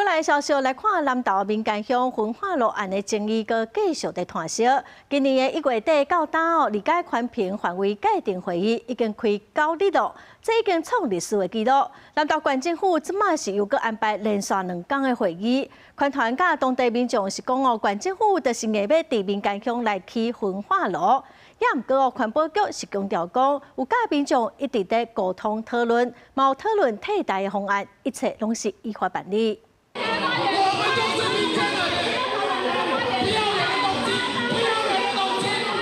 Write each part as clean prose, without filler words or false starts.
來消息來看，南投民間鄉焚化爐案的爭議閣繼續在炭燒。今年的1月底到當理解環評範圍界定會議已經開9日了，這已經創歷史的記錄。南投縣政府即馬是又閣安排連續2天的會議，環團甲當地民眾是講哦，縣政府就是硬要佇民間鄉來起焚化爐。也毋過哦，環保局是強調講，有甲民眾一直在溝通討論，嘛有討論替代的方案，一切攏是依法辦理。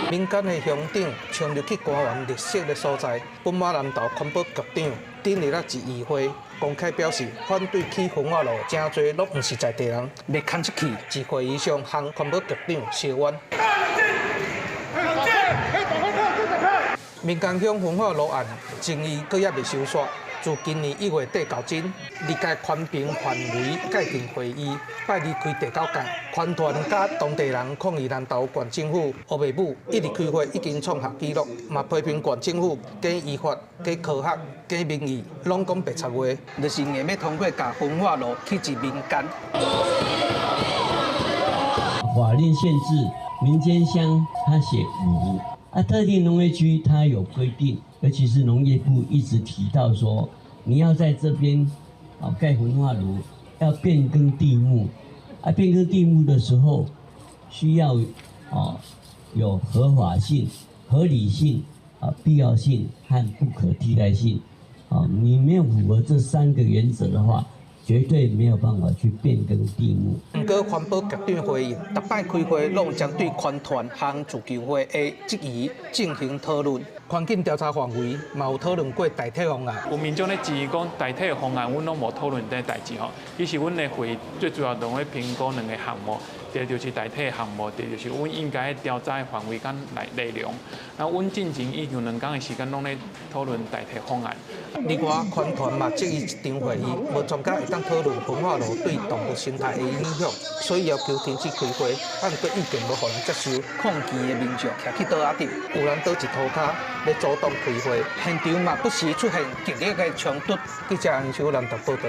民間的鄉長衝入去官員立息的所在，本馬南投環保局長頂日一議會公開表示，反對起焚化爐，真濟攏毋是在地人，要牽出去，在會議上向環保局長謝冤。民間鄉焚化爐案爭議閣也未收煞，自今年1月底到今，歷屆環評範圍界定會議拜二開第9屆，環團甲當地人抗議南投縣政府烏白母一日開會已經創下紀錄，嘛批評縣政府假依法、假科學、假民意，攏講白賊話，就是硬要通過甲焚化爐去至民間。法令限制民間鄉，它寫5。特定農業區它有規定，尤其是農業部一直提到說，你要在這邊蓋焚化爐，要變更地目，變更地目的時候，需要有合法性、合理性、必要性和不可替代性。你沒有符合這3個原則的話，絕對沒有辦法去變更地目。不過環保局長回應，逐擺開會攏將對環團和自救會的質疑進行討論。環境調查範圍嘛有討論過代替方案。有民眾咧質疑講代替的方案，阮攏無討論這代志吼。其實阮的會議最主要攏咧評估2個項目，第一就是代替的項目，第二就是阮應該調查的範圍跟內容。那阮進前已經2天的時間攏咧討論代替方案。另外，環團嘛設一場會議，無專家會當討論焚化爐對動物生態的影響，所以要求停止開會。啊，毋過意見無互人接受，抗議的民眾徛去倒仔頂，有人倒一塗骹要阻擋開會，現場嘛不時出現激烈的衝突。記者黃秋南投報道。